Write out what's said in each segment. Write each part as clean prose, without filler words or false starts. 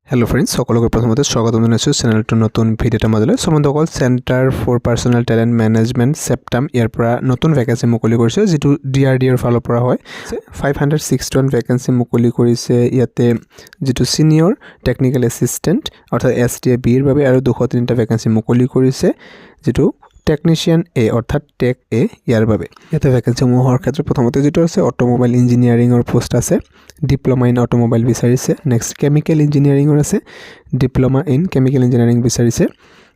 hello friends সকলকে প্ৰথমতে স্বাগতম জানাইছো চ্যানেলটো নতুন ভিডিওটা মাজলে সম্বন্ধকল centre for personal talent management সেপ্টাম ইয়াৰ পৰা নতুন ভ্যাকেন্সি মুকলি কৰিছে যেটো ডিআৰডি এৰ ফালৰ পৰা হয় 561 ভ্যাকেন্সি মুকলি কৰিছে ইয়াতে যেটো সিনিয়ৰ টেকনিক্যাল অ্যাসিস্ট্যান্ট অৰ্থাৎ এসটিএবি এৰ বাবে আৰু 203টা ভ্যাকেন্সি মুকলি কৰিছে যেটো টেকনিশিয়ান এ অৰ্থাৎ টেক এ ইয়াৰ বাবে ইয়াতে ভ্যাকেন্সি সমূহৰ ক্ষেত্ৰত প্ৰথমতে যেটো আছে অটোমোবাইল ইঞ্জিনিয়াৰিং অৰ পোষ্ট আছে ডিপ্লোমা ইন অটোমোবাইল বিচাৰিছে নেক্সট কেমিক্যাল ইঞ্জিনিয়াৰিং অৰ আছে ডিপ্লোমা ইন কেমিক্যাল ইঞ্জিনিয়াৰিং বিচাৰিছে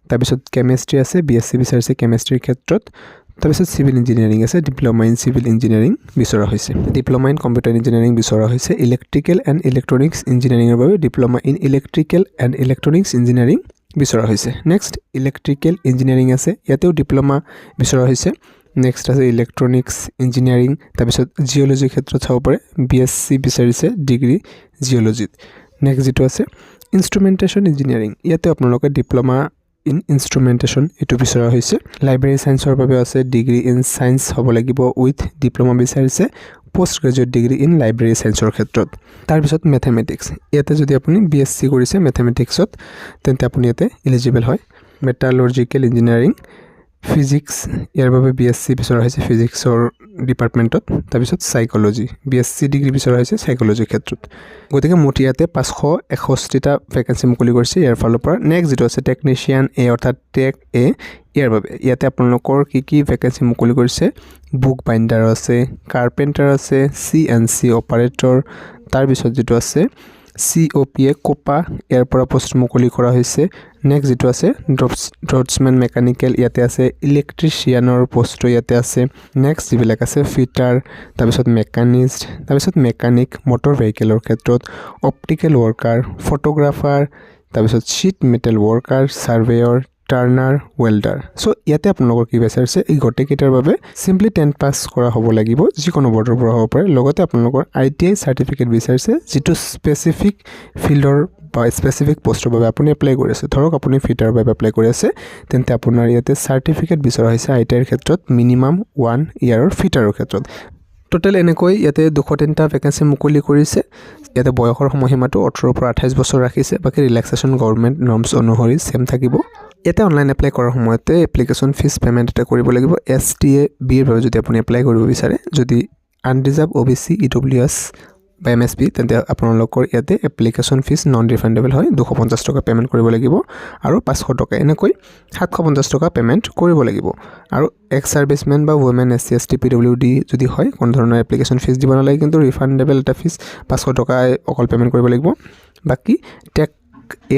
তাৰপিছত কেমিষ্ট্ৰি আছে বিএসসি বিচাৰিছে কেমিষ্ট্ৰিৰ ক্ষেত্ৰত তাৰপিছত সিভিল ইঞ্জিনিয়াৰিং আছে ডিপ্লোমা ইন সিভিল ইঞ্জিনিয়াৰিং বিচৰা হৈছে ডিপ্লোমা ইন কম্পিউটাৰ ইঞ্জিনিয়াৰিং বিচৰা হৈছে ইলেক্ট্ৰিকেল এণ্ড ইলেক্ট্ৰনিক্স ইঞ্জিনিয়াৰিংৰ বাবে diploma in electrical and electronics engineering বিচৰা হৈছে নেক্সট ইলেক্ট্ৰিকেল ইঞ্জিনিয়াৰিং আছে ইয়াতেও ডিপ্লোমা বিচৰা হৈছে নেক্সট আছে ইলেক্ট্ৰনিক্স ইঞ্জিনিয়াৰিং তাৰপিছত জিঅ'লজি ক্ষেত্ৰত চাব পাৰে বিএসসি বিচাৰিছে ডিগ্ৰী জিঅ'লজিত নেক্সট যেটো আছে ইনষ্ট্ৰুমেন্টেশন ইঞ্জিনিয়াৰিং ইয়াতে আপোনালোকে ডিপ্লোমা ইন ইনষ্ট্ৰুমেন্টেশন এটো বিচৰা হৈছে লাইব্ৰেৰী সায়েন্সৰ বাবে আছে ডিগ্ৰী ইন সায়েন্স হ'ব লাগিব উইথ ডিপ্লোমা বিচাৰিছে post graduate degree in library সায়েন্সৰ ক্ষেত্ৰত তাৰ পিছত ম্যাথমেটিক্স ইয়াতে যদি আপুনি বিএসসি কৰিছে ম্যাথমেটিক্সত তেন্তে আপুনি ইয়াতে এলিজিবল হয় মেটালৰ্জিক্যাল ইঞ্জিনিয়াৰিং ফিজিক্স ইয়াৰ বাবে বিএসসি বিচৰা হৈছে ফিজিক্সৰ ডিপাৰ্টমেন্টত তাৰ পিছত সাইকোলজি বিএসসি ডিগ্ৰী বিচৰা হৈছে সাইকোলজি ক্ষেত্ৰত গতিকে মুঠিয়াতে 561টা ভ্যাকেন্সি মুকলি কৰিছে ইয়াৰ ফালৰ পৰা নেক্সট যেটো আছে টেকনিশিয়ান এ অৰ্থাৎ টেক এ ইয়াৰ বাবে ইয়াতে আপোনালোকৰ কি ভ্যাকেন্সি মুকলি কৰিছে বুক বাইন্ডাৰ আছে কাৰ্পেন্টাৰ আছে সিএনসি অপাৰেটৰ তাৰ পিছত যেটো আছে COPA কোপা ইয়াৰ পৰা পোষ্ট মুকলি কৰা হৈছে নেক্সট যেটো আছে ড্ৰটছম্যান মেকানিক্যাল ইয়াতে আছে ইলেক্ট্ৰিচিয়ানৰ পোষ্ট ইয়াতে আছে নেক্সট যিবিলাক আছে ফিটাৰ তাৰ পিছত মেকানিষ্ট তাৰ পিছত মেকানিক মটৰ ভেহিকলৰ ক্ষেত্ৰত অপটিকেল ওয়াৰ্কাৰ ফটোগ্ৰাফাৰ তাৰ পিছত sheet metal worker সাৰ্ভেয়ৰ turner ওয়েল্ডাৰ so ইয়াতে আপোনালোকৰ কি বিচাৰিছে এই গটে কেটাৰ বাবে সিম্পলি 10 পাস কৰা হ'ব লাগিব যিকোনো বৰ্ডৰ পৰা হ'ব পাৰে লগতে আপোনালোকৰ আইটিআই সাৰ্টিফিকেট বিচাৰিছে যেটো স্পেসিফিক ফিল্ডৰ বা স্পেসিফিক পোষ্টৰ বাবে আপুনি এপ্লাই কৰিছে ধৰক আপুনি ফিটাৰৰ বাবে এপ্লাই কৰি আছে তেন্তে আপোনাৰ ইয়াতে সাৰ্টিফিকেট বিচৰা হৈছে আইটিআইৰ ক্ষেত্ৰত মিনিমাম 1 ইয়াৰৰ ফিটাৰৰ ক্ষেত্ৰত টোটাল এনেকৈ ইয়াতে 203টা ভ্যাকেন্সি মুকলি কৰিছে ইয়াতে বয়সৰ সময়সীমাটো 18 পৰা 28 বছৰ ৰাখিছে বাকি ৰিলেক্সেশন গভৰ্ণমেন্ট নৰ্মছ অনুসৰি সেম থাকিব ইয়াতে অনলাইন এপ্লাই কৰাৰ সময়তে এপ্লিকেশন ফিস পেমেন্ট এটা কৰিব লাগিব এসটিএবি এৰ বাবে যদি আপুনি এপ্লাই কৰিব বিচাৰে যদি আনৰিজাৰ্ভ ওবিসি ইডব্লিউএছ বা এমএসপি তেন্তে আপোনালোকৰ ইয়াতে এপ্লিকেশন ফিস নন ৰিফান্ডেবল হয় 250 টকা পেমেন্ট কৰিব লাগিব আৰু 500 টকা এনেকৈ 750 টকা পেমেন্ট কৰিব লাগিব আৰু এক্স সাৰ্ভিসমেন বা ওমেন এসসি এসটি পিডব্লিউডি যদি হয় কোন ধৰণৰ এপ্লিকেশন ফিস দিব নালাগে কিন্তু ৰিফান্ডেবল এটা ফিস 500 টকা অকল পেমেন্ট কৰিব লাগিব বাকি টেক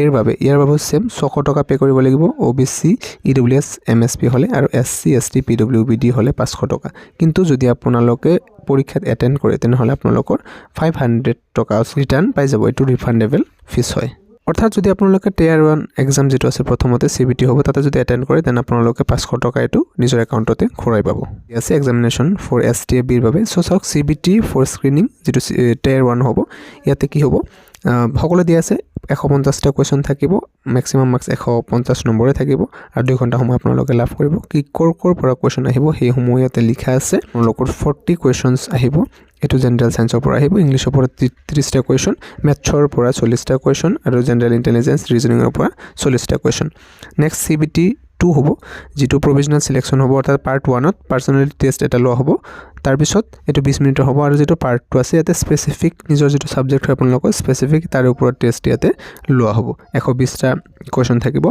এৰ বাবে ইয়াৰ বাবে সেম 600 টকা পে কৰিব লাগিব ওবিসি ইডব্লিউএছ এমএসপি হলে আৰু এসসি এসটি পিডব্লিউবিডি হলে 500 টকা কিন্তু যদি আপোনালোকে পৰীক্ষাত এটেন্ড কৰে তেনেহলে আপোনালোকৰ 500 টকা ৰিটাৰ্ণ পাই যাব এটো ৰিফান্ডেবল ফিস হয় অৰ্থাৎ যদি আপোনালোকে টিয়াৰ 1 এক্সাম যেটো আছে প্ৰথমতে সিবিটি হ'ব তাতে যদি এটেন্ড কৰে তেন আপোনালোকে 500 টকা এটো নিজৰ একাউণ্টতে ঘূৰাই পাব আছে এক্সামিনেশন ফৰ এসটিএবি এৰ বাবে সো চাওক সিবিটি ফৰ স্ক্ৰিনিং যেটো টিয়াৰ 1 হ'ব ইয়াতে কি হ'ব সকলো দিয়া আছে 150টা কোৱেশ্চন থাকিব ম্যাক্সিমাম মাৰ্কস 150 নম্বৰে থাকিব আৰু 2 ঘণ্টা সময় আপোনালোকে লাভ কৰিব কি কৰ পৰা কোৱেশ্চন আহিব সেই সময় ইয়াতে লিখা আছে আপোনালোকৰ 40 কোৱেশ্চনছ আহিব এটো জেনাৰেল সায়েন্সৰ পৰা আহিব ইংলিশৰ পৰা 30টা কোৱেশ্চন ম্যাথছৰ পৰা 40টা কোৱেশ্চন আৰু জেনাৰেল ইন্টেলিজেন্স ৰিজনিংৰ পৰা 40টা কোৱেশ্চন নেক্সট সিবিটি 2 হ'ব যেটো প্ৰভিজনাল সিলেকশন হ'ব অৰ্থাৎ পাৰ্ট 1 ত পাৰ্সোনালিটি টেষ্ট এটা লোৱা হ'ব তাৰ পিছত এটো 20 মিনিটৰ হ'ব আৰু যেটো পাৰ্ট 2 আছে ইয়াতে স্পেসিফিক নিজৰ যেটো সাবজেক্ট হয় আপোনালোকৰ স্পেসিফিক তাৰ ওপৰত টেষ্ট ইয়াতে লোৱা হ'ব 120টা কোৱেশ্চন থাকিব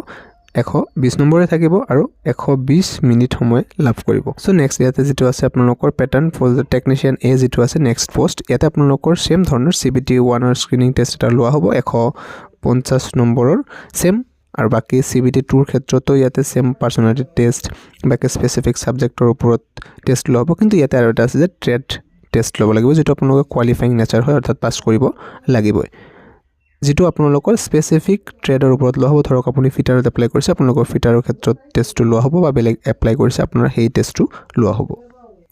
120 নম্বৰে থাকিব আৰু 120 মিনিট সময় লাভ কৰিব সো নেক্সট ইয়াতে যেটো আছে আপোনালোকৰ প্যাটাৰ্ন ফৰ দ্য টেকনিশিয়ান এ যেটো আছে নেক্সট পোষ্ট ইয়াতে আপোনালোকৰ সেম ধৰণৰ সিবিটি 1 ৰ স্ক্ৰিনিং টেষ্ট এটা লোৱা হ'ব 150 নম্বৰৰ সেম আৰু বাকি সিবিটি 2 ৰ ক্ষেত্ৰতো ইয়াতে সেম পাৰ্সোনালিটি টেষ্ট বাকি স্পেসিফিক সাবজেক্টৰ ওপৰত টেষ্ট লব কিন্তু ইয়াতে আৰু এটা আছে যে ট্ৰেড টেষ্ট লব লাগিব যেটো আপোনালোকৰ কোৱালিফাইং নেচাৰ হয় অৰ্থাৎ পাস কৰিব লাগিবই যেটো আপোনালোকৰ স্পেসিফিক ট্ৰেডৰ ওপৰত লোৱা হ'ব ধৰক আপুনি ফিটাৰত এপ্লাই কৰিছে আপোনালোকৰ ফিটাৰৰ ক্ষেত্ৰত টেষ্টটো লোৱা হ'ব বা বেলেগ এপ্লাই কৰিছে আপোনাৰ সেই টেষ্টটো লোৱা হ'ব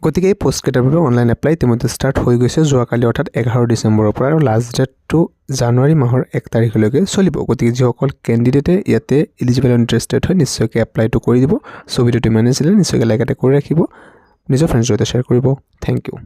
গতিকে এই পোষ্ট কেটাৰ বাবে অনলাইন এপ্লাই ইতিমধ্যে ষ্টাৰ্ট হৈ গৈছে যোৱাকালি অৰ্থাৎ 11 ডিসেম্বৰৰ পৰা আৰু লাষ্ট ডেটটো জানুৱাৰী মাহৰ 1 তাৰিখলৈকে চলিব গতিকে যিসকল ক্যান্ডিডেটে ইয়াতে এলিজিবল ইন্টাৰেষ্টেড হয় নিশ্চয়কৈ এপ্লাইটো কৰি দিব সো ভিডিওটো ইমানেই আছিল নিশ্চয়কৈ লাইক এটা কৰি ৰাখিব নিজৰ ফ্ৰেণ্ডছৰ সৈতে শ্বেয়াৰ কৰিব থ্যাংক ইউ